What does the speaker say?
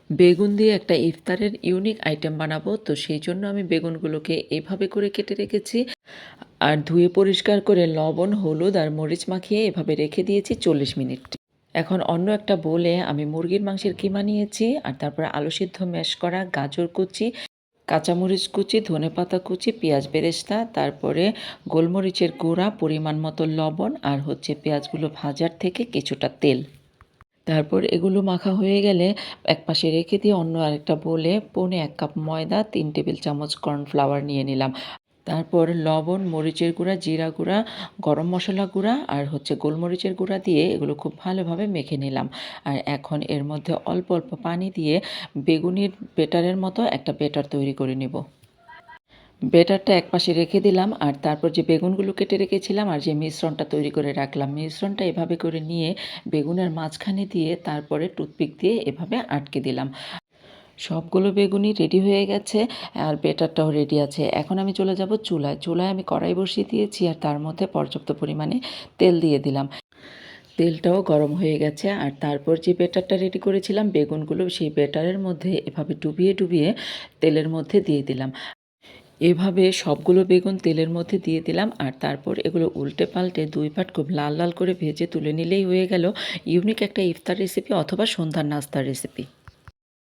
বেগুন দিয়ে একটা ইফতারের ইউনিক আইটেম বানাবো, তো সেই জন্য আমি বেগুনগুলোকে এভাবে করে কেটে রেখেছি আর ধুয়ে পরিষ্কার করে লবণ, হলুদ আর মরিচ মাখিয়ে এভাবে রেখে দিয়েছি 40 মিনিট। এখন অন্য একটা বোলে আমি মুরগির মাংসের কিমা নিয়েছি আর তারপরে আলু সিদ্ধ ম্যাশ করা, গাজর কুচি, কাঁচামরিচ কুচি, ধনেপাতা কুচি, পেঁয়াজ বেরেস্তা, তারপরে গোলমরিচের গুঁড়া, পরিমাণ মতো লবণ আর পেঁয়াজগুলো ভাজার থেকে কিছুটা তেল। তারপর এগুলো মাখা হয়ে গেলে একপাশে রেখে দিয়ে অন্য আরেকটা বোলে 1.25 কাপ ময়দা, 3 টেবিল চামচ কর্নফ্লাওয়ার নিয়ে নিলাম। তারপর লবণ, মরিচের গুঁড়া, জিরা গুঁড়া, গরম মশলা গুঁড়া আর গোলমরিচের গুঁড়া দিয়ে এগুলো খুব ভালোভাবে মেখে নিলাম। আর এখন এর মধ্যে অল্প অল্প পানি দিয়ে বেগুনির বেটারের মতো একটা বেটার তৈরি করে নেব। বেটারটা একপাশে রেখে দিলাম আর তারপর যে বেগুনগুলো কেটে রেখেছিলাম আর যে মিশ্রণটা তৈরি করে রাখলাম, মিশ্রণটা এভাবে করে নিয়ে বেগুনের মাঝখানে দিয়ে তারপরে টুথপিক দিয়ে এভাবে আটকে দিলাম। সবগুলো বেগুনই রেডি হয়ে গেছে আর বেটারটাও রেডি আছে। এখন আমি চলে যাব চুলায়। চুলায় আমি কড়াই বসিয়ে দিয়েছি আর তার মধ্যে পর্যাপ্ত পরিমাণে তেল দিয়ে দিলাম। তেলটাও গরম হয়ে গেছে আর তারপর যে বেটারটা রেডি করেছিলাম বেগুনগুলো সেই বেটারের মধ্যে এভাবে ডুবিয়ে ডুবিয়ে তেলের মধ্যে দিয়ে দিলাম। এভাবে সবগুলো বেগুন তেলের মধ্যে দিয়ে দিলাম আর তারপর এগুলো উল্টে পাল্টে 2 পাট খুব লাল লাল করে ভেজে তুলে নিলেই হয়ে গেল ইউনিক একটা ইফতার রেসিপি অথবা সন্ধ্যার নাস্তার রেসিপি।